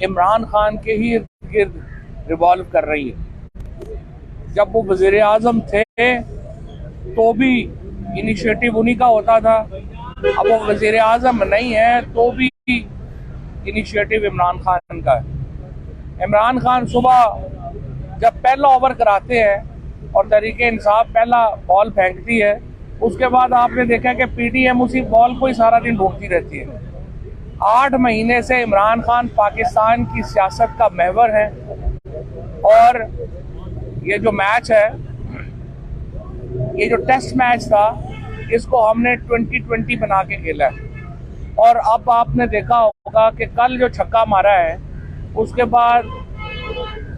इमरान खान के ही इर्द गिर्द रिवॉल्व कर रही है। जब वो वजीर आजम थे तो भी इनिशिएटिव उन्हीं का होता था, अब वो वजीर आजम नहीं है तो भी इनिशिएटिव इमरान खान का है। इमरान खान सुबह जब पहला ओवर कराते हैं और तहरीके इंसाफ पहला बॉल फेंकती है, उसके बाद आपने देखा कि पीटीएम उसी बॉल को ही सारा दिन ढूंढती रहती है। 8 महीने से इमरान खान पाकिस्तान की सियासत का महवर है और ये जो मैच है, ये जो टेस्ट मैच था, इसको हमने 2020 बना के खेला है। और अब आपने देखा होगा कि कल जो छक्का मारा है उसके बाद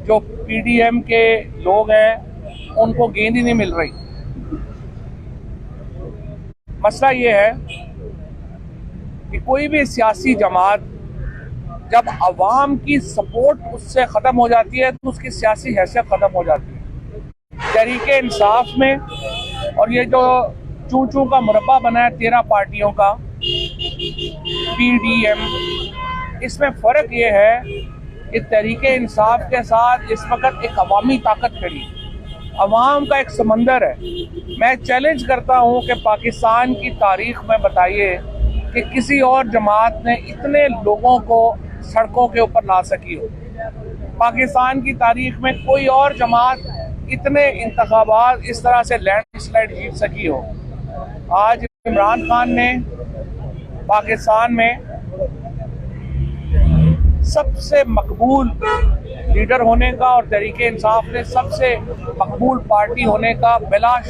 जो पीडीएम के लोग हैं उनको गेंद ही नहीं मिल रही। मसला ये है कि कोई भी सियासी जमात जब अवाम की सपोर्ट उससे ख़त्म हो जाती है तो उसकी सियासी हैसियत ख़त्म हो जाती है। तहरीके इंसाफ में और ये जो चूं चूं का मुरब्बा बना है 13 पार्टियों का पीडीएम, इसमें फ़र्क ये है कि तहरीके इंसाफ के साथ इस वक्त एक अवामी ताकत खड़ी है, अवाम का एक समंदर है। मैं चैलेंज करता हूं कि पाकिस्तान की तारीख में बताइए कि किसी और जमात ने इतने लोगों को सड़कों के ऊपर ला सकी हो। पाकिस्तान की तारीख में कोई और जमात इतने इंतखाबात इस तरह से लैंडस्लाइड जीत सकी हो। आज इमरान खान ने पाकिस्तान में सबसे मकबूल लीडर होने का और तहरीके इंसाफ ने सबसे मकबूल पार्टी होने का बिला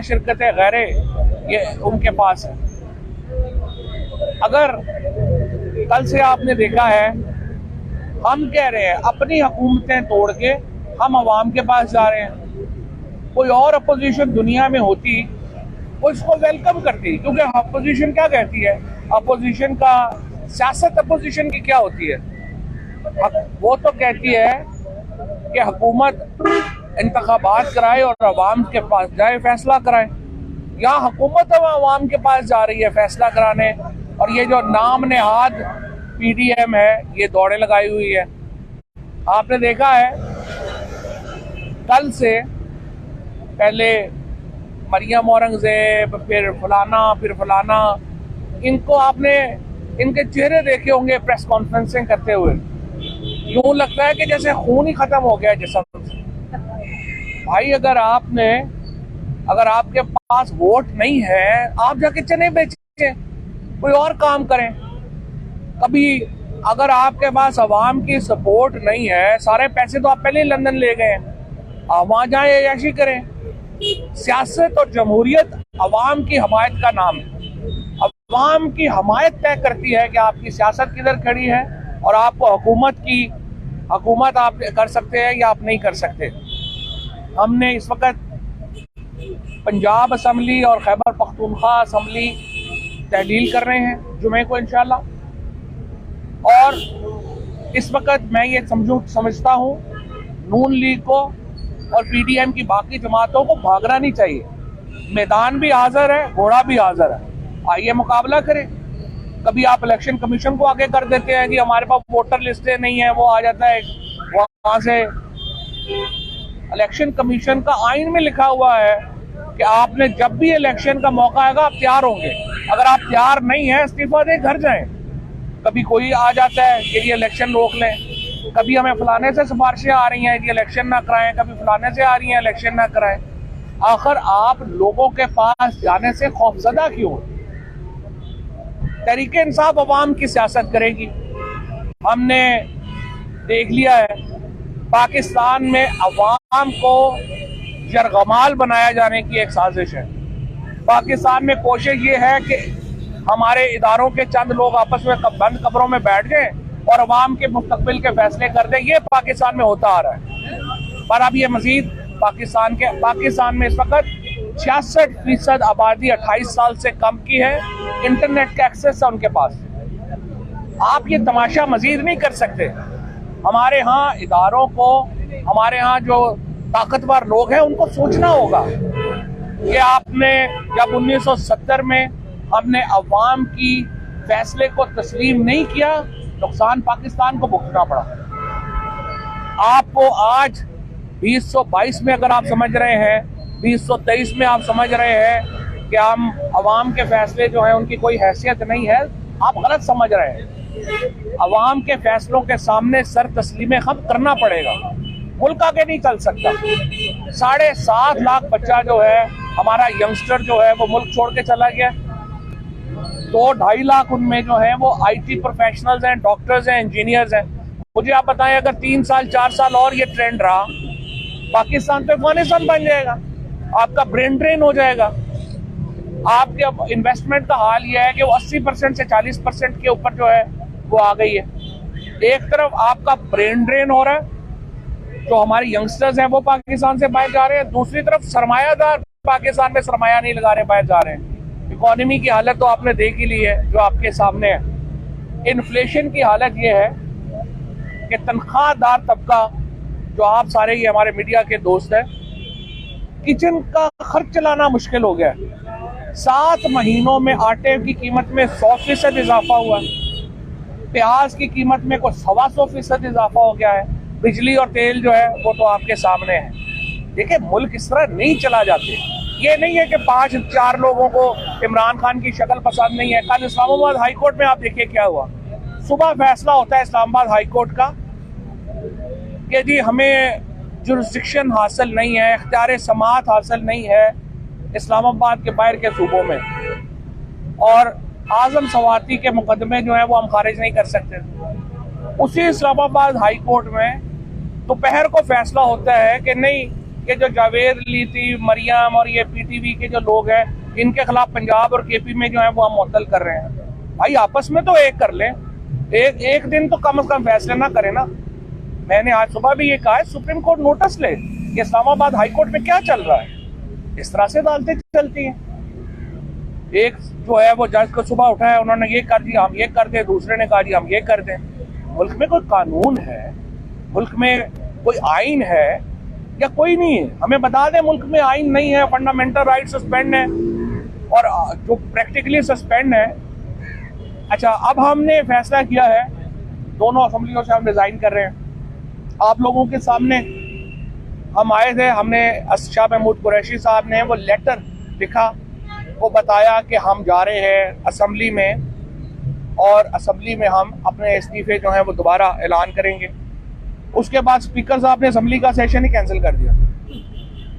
शिरकत गैरे ये उनके पास है। अगर कल से आपने देखा है, हम कह रहे हैं अपनी हुकूमतें तोड़ के हम अवाम के पास जा रहे हैं। कोई और अपोजिशन दुनिया में होती वो इसको वेलकम करती, क्योंकि अपोजिशन क्या कहती है, अपोजिशन का सियासत अपोजिशन की क्या होती है, वो तो कहती है कि हुकूमत इंतखाबात कराए और अवाम के पास जाए फैसला कराए। यहाँ हुकूमत अवाम के पास जा रही है फैसला कराने, और ये जो नाम नेहाद पीडीएम है ये दौड़े लगाई हुई है। आपने देखा है कल से पहले मरियम औरंगजेब, फिर फलाना, इनको आपने इनके चेहरे देखे होंगे प्रेस कॉन्फ्रेंसिंग करते हुए, यूं लगता है कि जैसे खून ही खत्म हो गया जिस्म से। भाई अगर आपके पास वोट नहीं है, आप जाके चने बेचें, कोई और काम करें। कभी अगर आपके पास अवाम की सपोर्ट नहीं है, सारे पैसे तो आप पहले ही लंदन ले गए, आप वहां जाए ऐशी करें। सियासत और जमहूरियत अवाम की हमायत का नाम है। अवाम की हमायत तय करती है कि आपकी सियासत किधर खड़ी है और आपको हुकूमत आप कर सकते हैं या आप नहीं कर सकते। हमने इस वक्त पंजाब असम्बली और खैबर पख्तूनख्वा असम्बली तहलील कर रहे हैं जुमे को इंशाल्लाह, और इस वक्त मैं ये समझता हूँ नून लीग को और पीडीएम की बाकी जमातों को भागना नहीं चाहिए। मैदान भी हाजिर है, घोड़ा भी हाजिर है, आइए मुकाबला करें। कभी आप इलेक्शन कमीशन को आगे कर देते हैं कि हमारे पास वोटर लिस्टें नहीं है, वो आ जाता है वहां से। इलेक्शन कमीशन का आइन में लिखा हुआ है कि आपने जब भी इलेक्शन का मौका आएगा आप तैयार होंगे, अगर आप तैयार नहीं है इस्तीफा दे घर जाएं। कभी कोई आ जाता है कि ये इलेक्शन रोक लें, कभी हमें फलाने से सिफारिशें आ रही हैं कि इलेक्शन ना कराएं, कभी फलाने से आ रही हैं इलेक्शन ना कराएं। आखिर आप लोगों के पास जाने से खौफजदा क्यों? तहरीके इंसाफ अवाम की सियासत करेगी। हमने देख लिया है पाकिस्तान में अवाम को यरगमाल बनाया जाने की एक साजिश है। पाकिस्तान में कोशिश ये है कि हमारे इदारों के चंद लोग आपस में बंद कमरों में बैठ जाएं और अवाम के मुस्तकबिल के फैसले कर दें। ये पाकिस्तान में होता आ रहा है। पर अब ये मजीद पाकिस्तान में इस वक्त 66% आबादी 28 साल से कम की है, इंटरनेट का एक्सेस है उनके पास। आप ये तमाशा मजीद नहीं कर सकते। हमारे यहाँ इदारों को, हमारे यहाँ जो ताकतवर लोग हैं उनको सोचना होगा कि आपने जब 1970 में हमने अवाम की फैसले को तस्लीम नहीं किया नुकसान पाकिस्तान को भुगतना पड़ा। आपको आज 2022 में अगर आप समझ रहे हैं, 2023 में आप समझ रहे हैं कि हम अवाम के फैसले जो हैं उनकी कोई हैसियत नहीं है, आप गलत समझ रहे हैं। अवाम के फैसलों के सामने सर तस्लीम खम करना पड़ेगा, मुल्क आगे नहीं चल सकता। 7.5 लाख बच्चा जो है हमारा यंगस्टर जो है वो मुल्क छोड़ के चला गया, तो 2.5 लाख उनमें जो है वो IT प्रोफेशनल्स हैं, डॉक्टर्स हैं, इंजीनियर्स हैं। मुझे आप बताएं, अगर 3 साल 4 साल और ये ट्रेंड रहा, पाकिस्तान तो अफगानिस्तान बन जाएगा, आपका ब्रेन ड्रेन हो जाएगा। आपके अब इन्वेस्टमेंट का हाल ये है कि वो 80% से 40% के ऊपर जो है वो आ गई है। एक तरफ आपका ब्रेन ड्रेन हो रहा है, जो हमारे यंगस्टर्स हैं वो पाकिस्तान से बाहर जा रहे हैं, दूसरी तरफ सरमायादार पाकिस्तान में सरमाया नहीं लगा रहे, बाहर जा रहे हैं। इकोनॉमी की हालत तो आपने देख ही ली है जो आपके सामने है। इन्फ्लेशन की हालत ये है कि तनख्वाहदार तबका, जो आप सारे ये हमारे मीडिया के दोस्त हैं, किचन का खर्च चलाना मुश्किल हो गया है। 7 महीनों में आटे की कीमत में 100% इजाफा हुआ है, प्याज की कीमत में कुछ 125% इजाफा हो गया है, बिजली और तेल जो है वो तो आपके सामने है। देखिए, मुल्क इस तरह नहीं चला जाते। ये नहीं है कि 5-4 लोगों को इमरान खान की शक्ल पसंद नहीं है। कल इस्लामाबाद हाई कोर्ट में आप देखिए क्या हुआ। सुबह फैसला होता है इस्लामाबाद हाई कोर्ट का कि जी हमें जुरिस्डिक्शन हासिल नहीं है, इख्तियार समाअत हासिल नहीं है इस्लामाबाद के बाहर के सूबों में, और आजम सवाती के मुकदमे जो है वो हम खारिज नहीं कर सकते। उसी इस्लामाबाद हाई कोर्ट में दोपहर को फैसला होता है कि नहीं, कि जो जावेद लीती, मरियम और ये PTV के जो लोग हैं, इनके खिलाफ पंजाब और KP में जो है वो हम मुअत्तल कर रहे हैं। भाई आपस में तो एक कर लें, एक दिन तो कम से कम फैसले ना करें ना। मैंने आज सुबह भी ये कहा है, सुप्रीम कोर्ट नोटिस ले कि इस्लामाबाद हाई कोर्ट में क्या चल रहा है। इस तरह से अदालतें चलती हैं। एक जो है वो जज को सुबह उठा है, उन्होंने ये कर दिया, हम ये कर दें, दूसरे ने कहा जी हम ये कर दें। मुल्क में कोई कानून है, मुल्क में कोई आइन है या कोई नहीं है? हमें बता दें, मुल्क में आइन नहीं है, फंडामेंटल राइट सस्पेंड है, और जो प्रैक्टिकली सस्पेंड है। अच्छा, अब हमने फैसला किया है, दोनों असेंबलियों से हम रिजाइन कर रहे हैं। आप लोगों के सामने हम आए थे, हमने शाह महमूद कुरैशी साहब ने वो लेटर लिखा, वो बताया कि हम जा रहे हैं असेंबली में, और असेंबली में हम अपने इस्तीफे जो हैं वो दोबारा ऐलान करेंगे। उसके बाद स्पीकर साहब ने असेंबली का सेशन ही कैंसिल कर दिया।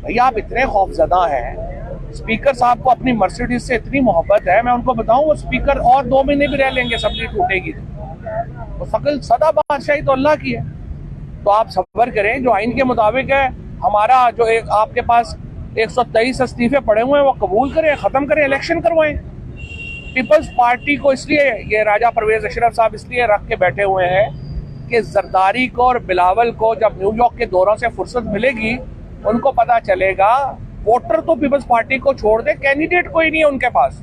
भैया आप इतने खौफजदा हैं, स्पीकर साहब को अपनी मर्सिडीज से इतनी मोहब्बत है, मैं उनको बताऊं वो स्पीकर और 2 महीने भी रह लेंगे, असेंबली टूटेगी तो फकल सदा बादशाही तो अल्लाह की है। तो आप सब्र करें, जो आइन के मुताबिक है। हमारा जो एक आपके पास 123 इस्तीफे पड़े हुए हैं वो कबूल करें, ख़त्म करें, इलेक्शन करवाएं। पीपल्स पार्टी को इसलिए ये राजा परवेज अशरफ साहब इसलिए रख के बैठे हुए हैं कि जरदारी को और बिलावल को जब न्यूयॉर्क के दौरों से फुर्सत मिलेगी, उनको पता चलेगा वोटर तो पीपल्स पार्टी को छोड़ दे, कैंडिडेट कोई नहीं है उनके पास।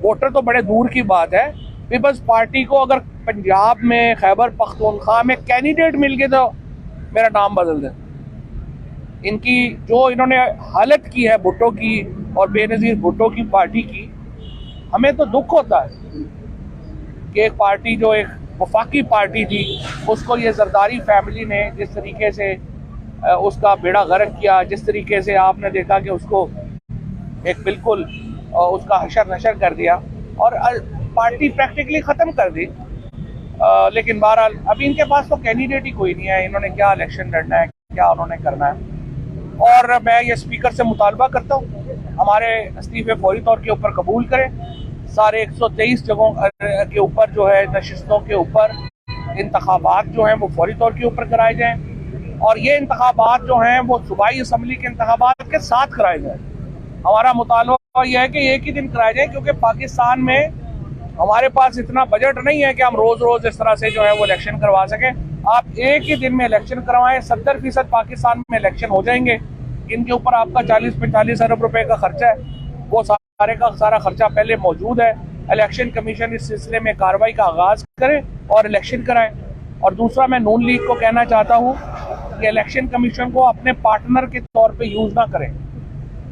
वोटर तो बड़े दूर की बात है। पीपल्स पार्टी को अगर पंजाब में, खैबर पख्तूनख्वा में कैंडिडेट मिल गए तो मेरा नाम बदल दे। इनकी जो इन्होंने हालत की है भुट्टो की और बेनज़ीर भुट्टो की पार्टी की, हमें तो दुख होता है कि एक पार्टी जो एक वफाकी पार्टी थी, उसको ये जरदारी फैमिली ने जिस तरीके से उसका बेड़ा गर्क किया, जिस तरीके से आपने देखा कि उसको एक बिल्कुल उसका हशर नशर कर दिया और पार्टी प्रैक्टिकली ख़त्म कर दी। लेकिन बहरहाल अभी इनके पास तो कैंडिडेट ही कोई नहीं है। इन्होंने क्या इलेक्शन लड़ना है, क्या उन्होंने करना है। और मैं ये स्पीकर से मुतालबा करता हूँ हमारे इस्तीफे फौरी तौर के ऊपर कबूल करें। सारे 123 जगहों के ऊपर जो है नशिस्तों के ऊपर इंतखाबात जो हैं वो फौरी तौर के ऊपर कराए जाएँ, और ये इंतखाबात जो हैं वो सूबाई असम्बली के इंतखाबात के साथ कराए जाएँ। हमारा मुतालबा यह है कि एक ही दिन कराए जाए, क्योंकि पाकिस्तान में हमारे पास इतना बजट नहीं है कि हम रोज़ रोज़ इस तरह से जो है वो इलेक्शन करवा सकें। आप एक ही दिन में इलेक्शन करवाएं, 70% पाकिस्तान में इलेक्शन हो जाएंगे। इनके ऊपर आपका 40-45 अरब रुपए का खर्चा है, वो सारे का सारा खर्चा पहले मौजूद है। इलेक्शन कमीशन इस सिलसिले में कार्रवाई का आगाज़ करे और इलेक्शन कराएं। और दूसरा, मैं नून लीग को कहना चाहता हूँ कि इलेक्शन कमीशन को अपने पार्टनर के तौर पर यूज़ ना करें।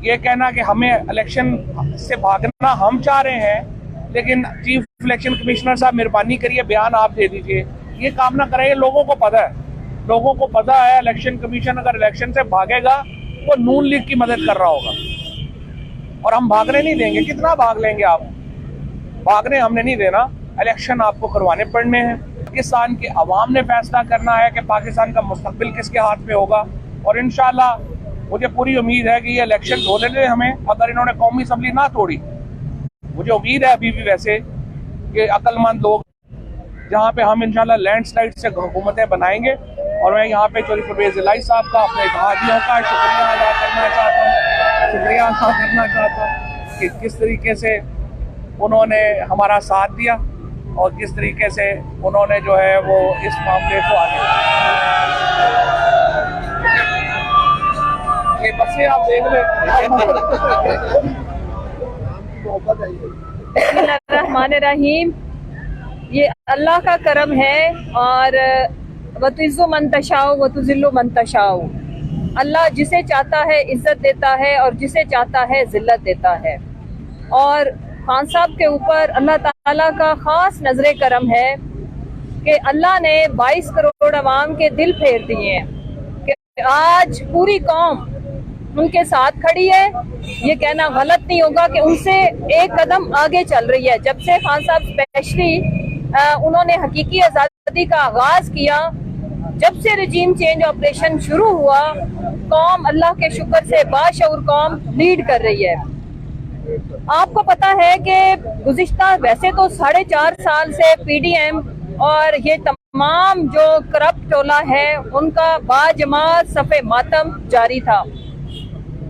ये कहना कि हमें इलेक्शन से भागना हम चाह रहे हैं, लेकिन चीफ इलेक्शन कमिश्नर साहब मेहरबानी करिए बयान आप दे दीजिए, ये काम ना करें। लोगों को पता है, लोगों को पता है इलेक्शन कमीशन अगर इलेक्शन से भागेगा तो नून लीग की मदद कर रहा होगा, और हम भागने नहीं देंगे। कितना भाग लेंगे आप? भागने हमने नहीं देना। इलेक्शन आपको करवाने पड़ने हैं। पाकिस्तान के अवाम ने फैसला करना है कि पाकिस्तान का मुस्तकबिल किसके हाथ में होगा, और इंशाल्लाह मुझे पूरी उम्मीद है कि ये इलेक्शन होने दें हमें। अगर इन्होंने कौमी असम्बली ना तोड़ी, मुझे उम्मीद है अभी भी वैसे कि अक्लमंद लोग, जहाँ पे हम इंशाल्लाह लैंडस्लाइड से हुकूमतें बनाएंगे। और मैं यहाँ पे चौधरी परवेज़ इलाही साहब का, अपने इत्तेहादियों का शुक्रिया अदा करना चाहता हूँ कि किस तरीके से उन्होंने हमारा साथ दिया और किस तरीके से उन्होंने जो है वो इस मामले को आगे ये बसें आप देख ले। रहीम, ये अल्लाह का करम है, और वतुइज़्ज़ु मन तशाओ वतुज़िल्लु मन तशाओ। अल्लाह जिसे चाहता है इज्जत देता है और जिसे चाहता है जिल्लत देता है। और खान साहब के ऊपर अल्लाह ताला का ख़ास नजरे करम है कि अल्लाह ने 22 करोड़ अवाम के दिल फेर दिए हैं कि आज पूरी कौम उनके साथ खड़ी है। ये कहना गलत नहीं होगा कि उनसे एक कदम आगे चल रही है। जब से खान साहब स्पेशली उन्होंने हकीकी आज़ादी का आगाज किया, जब से रजीम चेंज ऑपरेशन शुरू हुआ, कौम अल्लाह के शुक्र से बाशऊर कौम लीड कर रही है। आपको पता है कि गुज़िश्ता वैसे तो 4.5 साल से पीडीएम और ये तमाम जो करप्ट टोला है उनका बाजमात सफ़े मातम जारी था,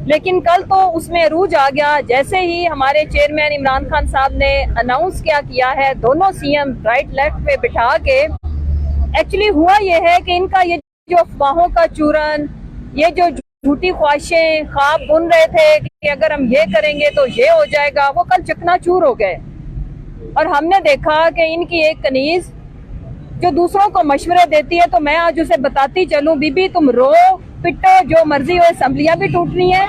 लेकिन कल तो उसमें अरूज आ गया। जैसे ही हमारे चेयरमैन इमरान खान साहब ने अनाउंस किया है, दोनों सीएम राइट लेफ्ट पे बिठा के, एक्चुअली हुआ ये है कि इनका ये जो अफवाहों का चूरन, ये जो झूठी ख्वाहिशें ख्वाब बुन रहे थे कि अगर हम ये करेंगे तो ये हो जाएगा, वो कल चकनाचूर हो गए। और हमने देखा कि इनकी एक कनीज जो दूसरों को मशवरे देती है, तो मैं आज उसे बताती चलूं, बीबी तुम रो पिटो जो मर्जी हो, असेंबलियां भी टूटनी है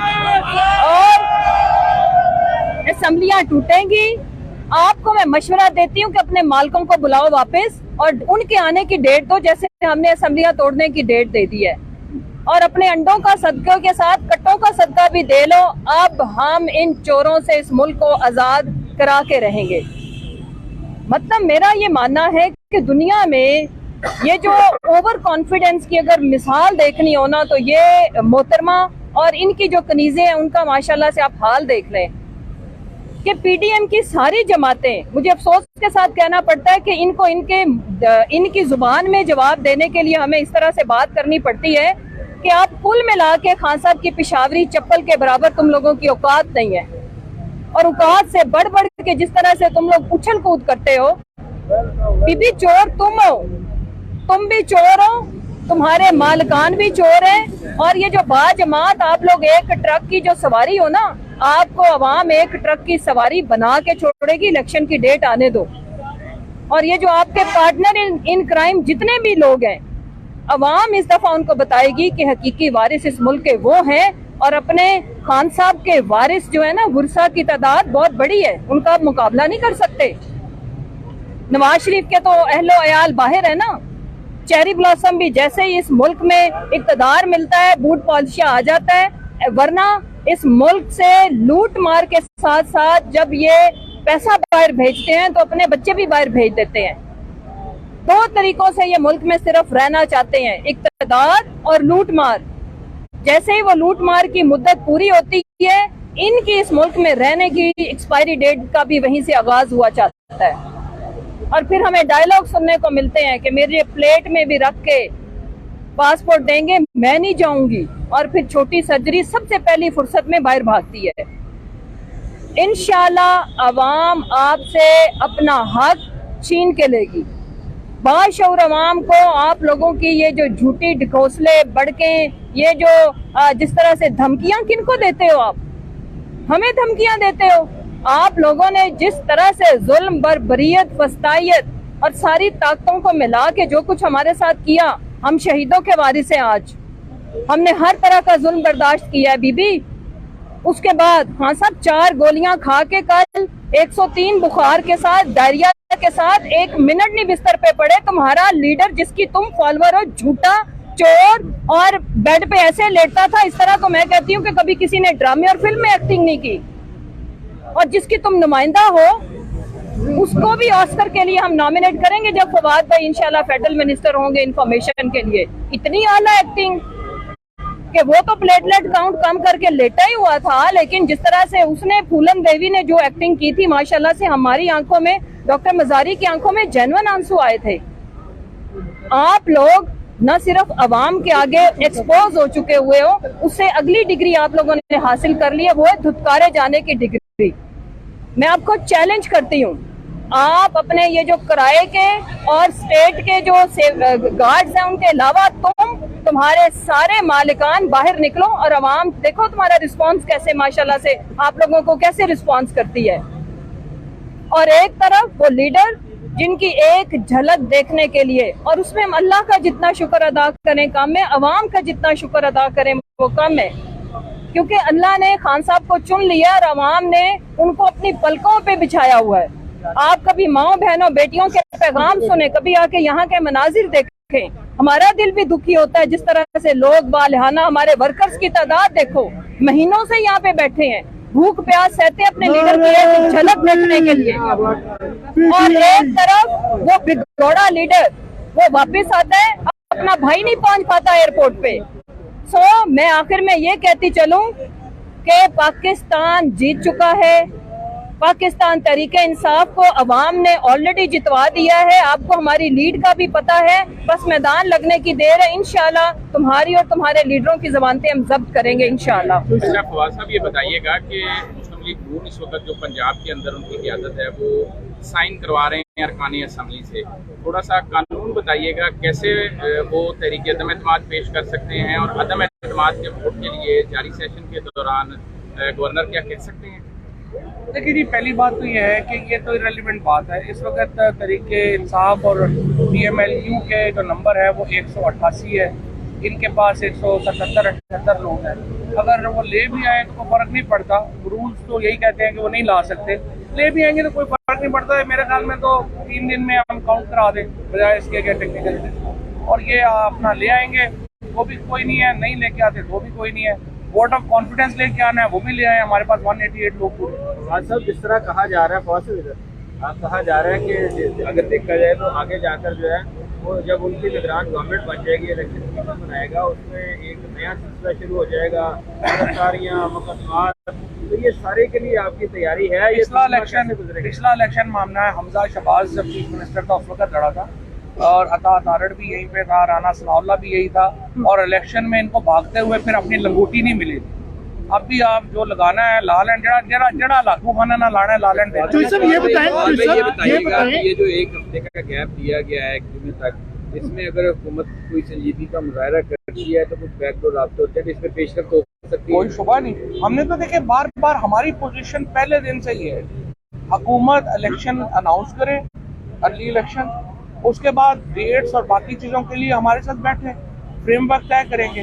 और असेंबलियां टूटेंगी। आपको मैं मशवरा देती हूँ कि अपने मालिकों को बुलाओ वापस और उनके आने की डेट दो, जैसे हमने असेंबलियां तोड़ने की डेट दे दी है। और अपने अंडों का सदका के साथ कट्टों का सदका भी दे लो। अब हम इन चोरों से इस मुल्क को आजाद करा के रहेंगे। मतलब मेरा ये मानना है कि दुनिया में ये जो ओवर कॉन्फिडेंस की अगर मिसाल देखनी हो ना, तो ये मोहतरमा और इनकी जो कनीज़ें हैं उनका माशाल्लाह से आप हाल देख लें कि पीडीएम की सारी जमातें, मुझे अफसोस के साथ कहना पड़ता है कि इनको इनकी जुबान में जवाब देने के लिए हमें इस तरह से बात करनी पड़ती है कि आप कुल मिला के खान साहब की पिशावरी चप्पल के बराबर तुम लोगों की औकात नहीं है। और औकात से बढ़ बढ़ के जिस तरह से तुम लोग उछल कूद करते हो, बीबी चोर तुम हो, तुम भी चोर हो, तुम्हारे मालिकान भी चोर हैं। और ये जो बाजमात आप लोग एक ट्रक की जो सवारी हो ना, आपको अवाम एक ट्रक की सवारी बना के छोड़ेगी। इलेक्शन की डेट आने दो। और ये जो आपके पार्टनर इन क्राइम जितने भी लोग हैं, अवाम इस दफा उनको बताएगी कि हकीकी वारिस इस मुल्क के वो हैं। और अपने खान साहब के वारिस जो है ना, वर्सा की तादाद बहुत बड़ी है, उनका आप मुकाबला नहीं कर सकते। नवाज शरीफ के तो अहलो अयाल बाहर है ना। चेरी ब्लॉसम भी जैसे ही इस मुल्क में इक़्तिदार मिलता है, बूट पॉलिशिया आ जाता है। वरना इस मुल्क से लूट मार के साथ साथ जब ये पैसा बाहर भेजते हैं तो अपने बच्चे भी बाहर भेज देते हैं। दो तरीकों से ये मुल्क में सिर्फ रहना चाहते हैं, इक़्तिदार और लूट मार। जैसे ही वो लूट मार की मुद्दत पूरी होती है, इनकी इस मुल्क में रहने की एक्सपायरी डेट का भी वहीं से आगाज हुआ चाहता है। और फिर हमें डायलॉग सुनने को मिलते हैं कि मेरे प्लेट में भी रख के पासपोर्ट देंगे, मैं नहीं जाऊंगी। और फिर छोटी सर्जरी सबसे पहली फुर्सत में बाहर भागती है। इंशाल्लाह अवाम आपसे अपना हक छीन के लेगी। बाशऊर अवाम को आप लोगों की ये जो झूठी ढकोसले बढ़के, ये जो जिस तरह से धमकियां किनको देते हो आप, हमें धमकियां देते हो। आप लोगों ने जिस तरह से जुल्म, बर्बरियत, फस्तायत और सारी ताकतों को मिला के जो कुछ हमारे साथ किया, हम शहीदों के वारिस हैं। आज हमने हर तरह का जुल्म बर्दाश्त किया है बीबी। उसके बाद हाँ साहब 4 गोलियां खा के कल 103 बुखार के साथ डायरिया के साथ एक मिनट नहीं बिस्तर पे पड़े। तुम्हारा लीडर जिसकी तुम फॉलोअर हो, झूठा, चोर और बेड पे ऐसे लेटता था, इस तरह तो मैं कहती हूँ कि कभी किसी ने ड्रामे और फिल्म में एक्टिंग नहीं की। और जिसकी तुम नुमाइंदा हो उसको भी ऑस्कर के लिए हम नॉमिनेट करेंगे जब फवाद भाई इंशाल्लाह फेडरल मिनिस्टर होंगे इंफॉर्मेशन के लिए। इतनी आला एक्टिंग कि वो तो प्लेटलेट काउंट कम करके लेटा ही हुआ था, लेकिन जिस तरह से उसने, फूलन देवी ने जो एक्टिंग की थी माशाल्लाह से, हमारी आंखों में, डॉक्टर मजारी की आंखों में जेन्युइन आंसू आए थे। आप लोग न सिर्फ अवाम के आगे एक्सपोज हो चुके हुए हो, उससे अगली डिग्री आप लोगों ने हासिल कर ली है, वो है धुतकारे जाने की डिग्री। मैं आपको चैलेंज करती हूँ, आप अपने ये जो किराए के और स्टेट के जो गार्ड्स हैं उनके अलावा तुम्हारे सारे मालिकान बाहर निकलो और अवाम देखो तुम्हारा रिस्पांस कैसे, माशाल्लाह से आप लोगों को कैसे रिस्पांस करती है। और एक तरफ वो लीडर जिनकी एक झलक देखने के लिए, और उसमें हम अल्लाह का जितना शुक्र अदा करें कम है, अवाम का जितना शुक्र अदा करें वो कम है, क्योंकि अल्लाह ने खान साहब को चुन लिया और अवाम ने उनको अपनी पलकों पे बिछाया हुआ है। आप कभी माओ बहनों बेटियों के पैगाम सुने, कभी आके यहाँ के मनाजिर देखें, हमारा दिल भी दुखी होता है। जिस तरह से लोग बालिहाना, हमारे वर्कर्स की तादाद देखो, महीनों से यहाँ पे बैठे हैं, भूख प्यास सहते अपने लीडर की एक झलक देखने के लिए। और एक तरफ वो बिगड़ोड़ा लीडर वो वापस आता है, अपना भाई नहीं पहुंच पाता एयरपोर्ट पे। मैं आखिर में ये कहती चलूं कि पाकिस्तान जीत चुका है, पाकिस्तान तहरीके इंसाफ को अवाम ने ऑलरेडी जितवा दिया है। आपको हमारी लीड का भी पता है, बस मैदान लगने की देर है। इंशाल्लाह तुम्हारी और तुम्हारे लीडरों की ज़बानतें हम जब्त करेंगे इंशाल्लाह। अच्छा फवाद साहब, ये बताइएगा कि मुस्लिम लीग नून इस वक्त जो पंजाब के अंदर उनकी क़यादत है वो साइन करवा रहे हैं अरकान असम्बली से, थोड़ा सा कानून बताइएगा कैसे वो तहरीक अदम एतमाद पेश कर सकते हैं, और अदम एतमाद के वोट के लिए जारी सेशन के दौरान गवर्नर क्या कह सकते हैं? देखिए जी, पहली बात तो ये है कि ये तो इरेलीवेंट बात है। इस वक्त तहरीके इंसाफ और PMLU के जो नंबर है वो 188 है, इनके पास 177-78 लोग हैं। अगर वो ले भी आए तो कोई फ़र्क नहीं पड़ता, रूल्स तो यही कहते हैं कि वो नहीं ला सकते, ले भी आएंगे तो कोई फ़र्क नहीं पड़ता है। मेरे ख्याल में तो 3 दिन में हम काउंट करा दें बजाय इसके क्या टेक्निकल, और ये अपना ले आएंगे वो भी कोई नहीं है, नहीं लेके आते तो भी कोई नहीं है। वोट ऑफ कॉन्फिडेंस लेके आना है वो भी ले आए, हमारे पास 188 लोग पूरे। फवाद साहब, जिस तरह कहा जा रहा है, फवाद साहब आप कहा जा रहा है कि अगर देखा जाए तो आगे जाकर जो है वो जब उनकी निगरान गवर्नमेंट बन जाएगी, इलेक्शन कमीशन बनाएगा, उसमें एक नया सिलसिला शुरू हो जाएगा, गिरफ्तारियां, मुकदमात, तो ये सारे के लिए आपकी तैयारी है? पिछला इलेक्शन मामला है, हमजा शहबाज जब चीफ मिनिस्टर था उस वक्त लड़ा था, और अता तारड़ भी यहीं पे था, राना सनाउल्लाह भी यही था, और इलेक्शन में इनको भागते हुए फिर अपनी लंगोटी नहीं मिली। अब भी आप जो लगाना है लाल एंड जड़ा लागू खाना ना लाना है लाल एंड। तो सर ये बताइएगा ये जो एक हफ्ते का गैप दिया गया है 1 जून तक, इसमें अगर हुकूमत कोई संजीदगी का मुजाहरा करती है तो कुछ बैकडोर राब्ते होते हैं, इसमें पेशरफ हो सकती है? कोई शुबा नहीं। हमने तो देखिए बार बार हमारी पोजीशन पहले दिन से ही है, हुकूमत इलेक्शन अनाउंस करे, अर्ली इलेक्शन, उसके बाद डेट्स और बाकी चीज़ों के लिए हमारे साथ बैठे, फ्रेमवर्क तय करेंगे।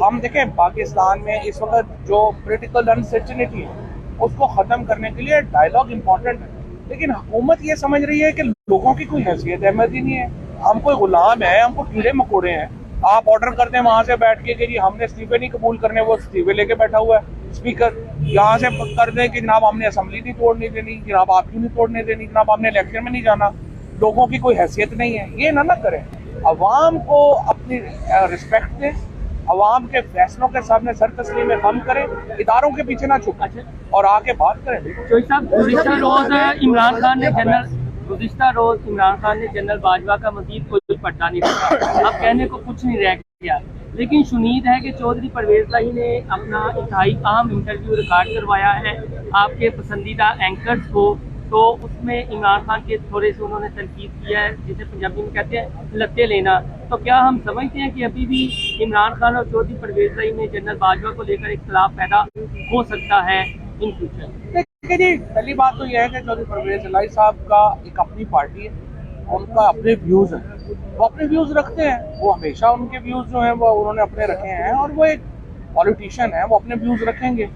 हम देखें पाकिस्तान में इस वक्त जो पॉलिटिकल अनसर्टेनिटी है उसको ख़त्म करने के लिए डायलॉग इम्पॉर्टेंट है, लेकिन हुकूमत ये समझ रही है कि लोगों की कोई हैसियत अहमियत ही नहीं है, हम कोई गुलाम है, हमको कीड़े मकोड़े हैं। आप ऑर्डर करते हैं वहाँ से बैठ के कि जी हमने इस्तीफे नहीं कबूल करने, वो इस्तीफे लेके बैठा हुआ है स्पीकर। यहाँ से कर दें कि जनाब हमने असम्बली नहीं तोड़ने देनी, जनाब आप क्यों नहीं तोड़ने देनी, जनाब हमने इलेक्शन में नहीं जाना, लोगों की कोई हैसियत नहीं है। ये ना करें, अवाम को अपनी रिस्पेक्ट दें, अवाम के फैसलों के सामने सर तस्लीम में हम करें, इदारों के पीछे ना छुपें और आके बात करें। गुज़िश्ता रोज इमरान खान ने जनरल बाजवा का मजीद कोई पट्टा नहीं रखा, अब कहने को कुछ नहीं रह गया, लेकिन शुनीद है कि चौधरी परवेज लाही ने अपना इंतहाई अहम इंटरव्यू रिकॉर्ड करवाया है आपके पसंदीदा एंकर्स को, तो उसमें इमरान खान के थोड़े से उन्होंने तनकीद किया है, जिसे पंजाबी में कहते हैं लत्ते लेना। तो क्या हम समझते हैं कि अभी भी इमरान खान और चौधरी परवेज लाही में जनरल बाजवा को लेकर इख्तिलाफ पैदा हो सकता है इन फ्यूचर? देखिए जी, पहली बात तो यह है कि चौधरी परवेज लाही साहब का एक अपनी पार्टी है, उनका अपने व्यूज़ हैं, वो अपने व्यूज़ रखते हैं, वो हमेशा उनके व्यूज़ जो हैं वो उन्होंने अपने रखे हैं, और वो एक पॉलिटिशियन है, वो अपने व्यूज़ रखेंगे।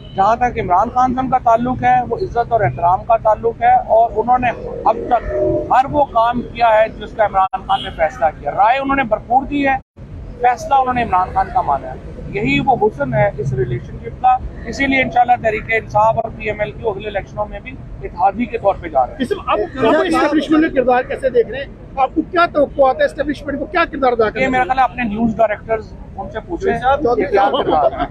जहाँ तक इमरान खान साहब का ताल्लुक है वो इज्जत और एहतराम का ताल्लुक है, और उन्होंने अब तक हर वो काम किया है जिसका इमरान खान ने फैसला किया। राय उन्होंने भरपूर दी है, फैसला उन्होंने इमरान खान का माना है। यही वो हुस्न है इस रिलेशनशिप का। इसीलिए इंशाल्लाह तहरीक इंसाफ और पीएमएल की अगले इलेक्शनों में भी इत्तेहादी के तौर पे जा रहे हैं। आप एस्टेब्लिशमेंट का किरदार कैसे देख रहे हैं? आपको क्या तवक्कुआत है एस्टेब्लिशमेंट को क्या किरदार अदा ये मेरा ख्याल है अपने न्यूज डायरेक्टर्स उनसे पूछे क्या किरदार है।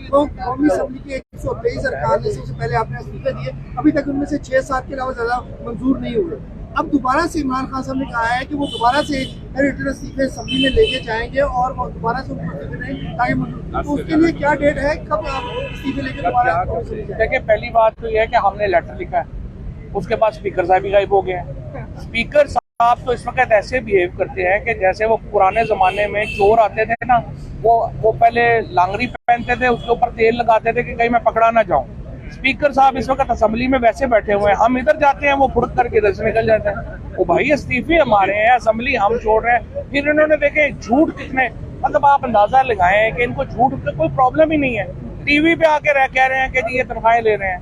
कौमी असेंबली के 123 अरकान ने सबसे पहले आपने इस्तीफे दिए, अभी तक उनमें से 6-7 के अलावा ज्यादा मंजूर नहीं हुए। अब दोबारा से इमरान खान साहब ने कहा है कि वो दोबारा से रिटर्न इस्तीफे असेंबली में लेके जाएंगे और वो दोबारा से उनको इस्तीफे देंगे ताकि तो उसके लिए क्या डेट है, कब आप इस्तीफे लेके दोबारा? देखिए पहली बात तो ये है कि हमने लेटर लिखा है, उसके बाद स्पीकर साहब भी गायब हो गए हैं। स्पीकर साहब तो इस वक्त ऐसे बिहेव करते हैं कि जैसे वो पुराने जमाने में चोर आते थे ना, वो पहले लांगरी पहनते थे, उसके ऊपर तेल लगाते थे कि कहीं मैं पकड़ा ना जाऊं। स्पीकर साहब इस वक्त असेंबली में वैसे बैठे हुए हैं, हम इधर जाते हैं वो फुड़क करके इधर से निकल जाते हैं। वो भाई इस्तीफे हमारे हैं, असेंबली हम छोड़ रहे हैं। फिर इन्होंने देखे झूठ कितने, मतलब आप अंदाजा लगाएं कि इनको झूठ का कोई प्रॉब्लम ही नहीं है। टीवी पे आके कह रहे हैं कि जी ये तनख्वाहें ले रहे हैं।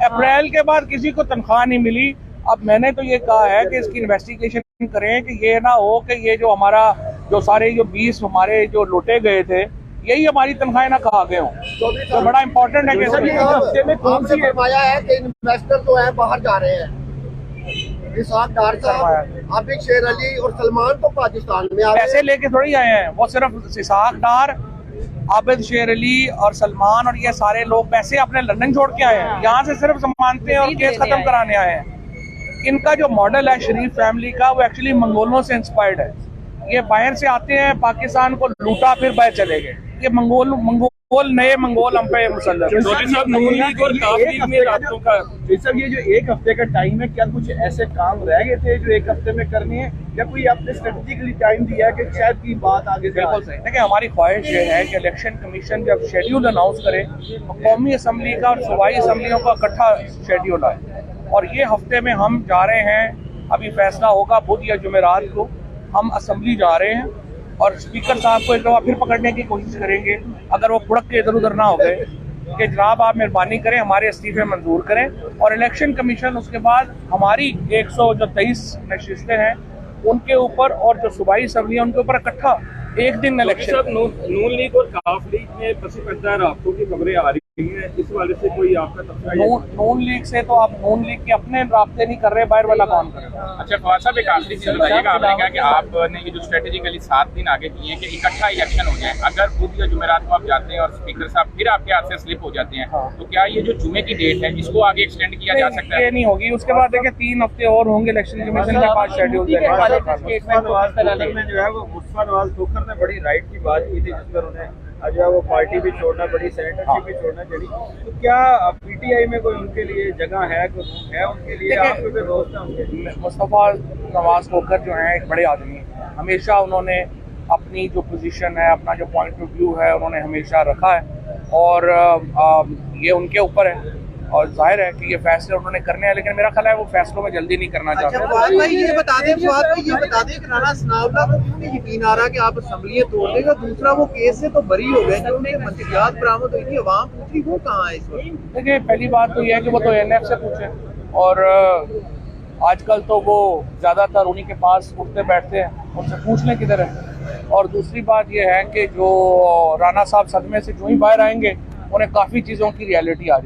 अप्रैल के बाद किसी को तनख्वाह नहीं मिली। अब मैंने तो ये कहा है कि इसकी इन्वेस्टिगेशन करें कि ये ना हो कि ये जो हमारा जो सारे जो 20 हमारे जो लुटे गए थे यही हमारी तनख्वाहें ना कहा गए हों। तो बड़ा इंपॉर्टेंट है कि हफ्ते में आपसे फरमाया है कि इन्वेस्टर जो है बाहर जा रहे हैं, इसाक डार साहब, आबिद शेर अली और सलमान तो पाकिस्तान में पैसे लेके थोड़ी आए हैं। वो सिर्फ इसाक डार, आबिद शेर अली और सलमान और ये सारे लोग पैसे अपने लंदन छोड़ के आए हैं, यहाँ से सिर्फ जमानतें और केस खत्म कराने आए हैं। इनका जो मॉडल है शरीफ फैमिली का वो एक्चुअली मंगोलों से इंस्पायर्ड है। ये बाहर से आते हैं, पाकिस्तान को लूटा, फिर बाहर चले गए। ये नए मंगोल हम पे मुसल्लत। ये जो एक हफ्ते का टाइम है, क्या कुछ ऐसे काम रह गए थे जो एक हफ्ते में करने हैं, या कोई आपने स्ट्रेटेजिकली टाइम दिया कि शायद की बात आगे? बिल्कुल सही। देखिए हमारी ख्वाहिश ये है कि इलेक्शन कमीशन जब शेड्यूल अनाउंस करे तो कौमी असम्बली का और सूबाई असम्बलियों का इकट्ठा शेड्यूल आए, और ये हफ्ते में हम जा रहे हैं। अभी फैसला होगा बुध या जुमेरात को, हम असम्बली जा रहे हैं और स्पीकर साहब को एक दफा फिर पकड़ने की कोशिश करेंगे, अगर वो फुड़क के इधर उधर ना हो गए, कि जनाब आप मेहरबानी करें हमारे इस्तीफे मंजूर करें। और इलेक्शन कमीशन उसके बाद हमारी 123 नशिस्तें हैं उनके ऊपर और जो सूबाई असम्बली उनके ऊपर इकट्ठा एक दिन इलेक्शन। नून लीग और काफ लीग में फंसी पड़ता है, राब्तों की खबरें आ रही हैं, इस वाले से कोई आपका तबसरा? नून लीग से तो आप नून लीग के अपने राब्ते नहीं कर रहे, बाहर वाला काम कर रहे हैं। अच्छा फवाद साहब, एक आखिरी चीज बताइएगा, आपने कहा कि आपने ये जो स्ट्रेटेजिकली 7 दिन आगे किए हैं कि इकट्ठा इलेक्शन हो जाए, अगर बुध या जुमेरात को आप जाते हैं और स्पीकर साहब फिर आपके हाथ से स्लिप हो जाते हैं, तो क्या ये जो जुमे की डेट है इसको आगे एक्सटेंड किया जा सकता है? ये नहीं होगी। उसके बाद देखिए 3 हफ्ते और होंगे इलेक्शन कमीशन के पास शेड्यूल में जो है वो मुस्तफा नवाज खोखर ने बड़ी राइट की बात की थी, जिस पर उन्हें जो है वो पार्टी भी छोड़ना पड़ी, सेनेटरशिप भी छोड़ना पड़ी। तो क्या पीटीआई में कोई उनके लिए जगह है, कोई रूम है उनके लिए? आपको कोई दोस्त है उनके लिए? मुस्तफा नवाज खोखर जो हैं एक बड़े आदमी हैं, हमेशा उन्होंने अपनी जो पोजीशन है, अपना जो पॉइंट ऑफ व्यू है उन्होंने हमेशा रखा है, और ये उनके ऊपर है और जाहिर है कि ये फैसले उन्होंने करने हैं, लेकिन मेरा ख्याल है वो फैसलों में जल्दी नहीं करना चाहते। ये बता दें कि राणा सनाउल्लाह को क्यों नहीं यकीन आ रहा कि आप असेंबलियां तोड़ देगा? दूसरा वो केस से तो बरी हो गए, जो उनके मंशियात बरामद हुई थी, अवाम पूछी वो कहाँ है इस वक्त? देखिए पहली बात तो ये है कि वो तो एनएफ से पूछे, और आजकल तो वो ज़्यादातर उन्हीं के पास उठते बैठते हैं, उनसे पूछ लें किधर है। और दूसरी बात ये है कि जो राणा साहब सदमे से जो ही बाहर आएंगे उन्हें काफ़ी चीज़ों की रियलिटी आ जाए।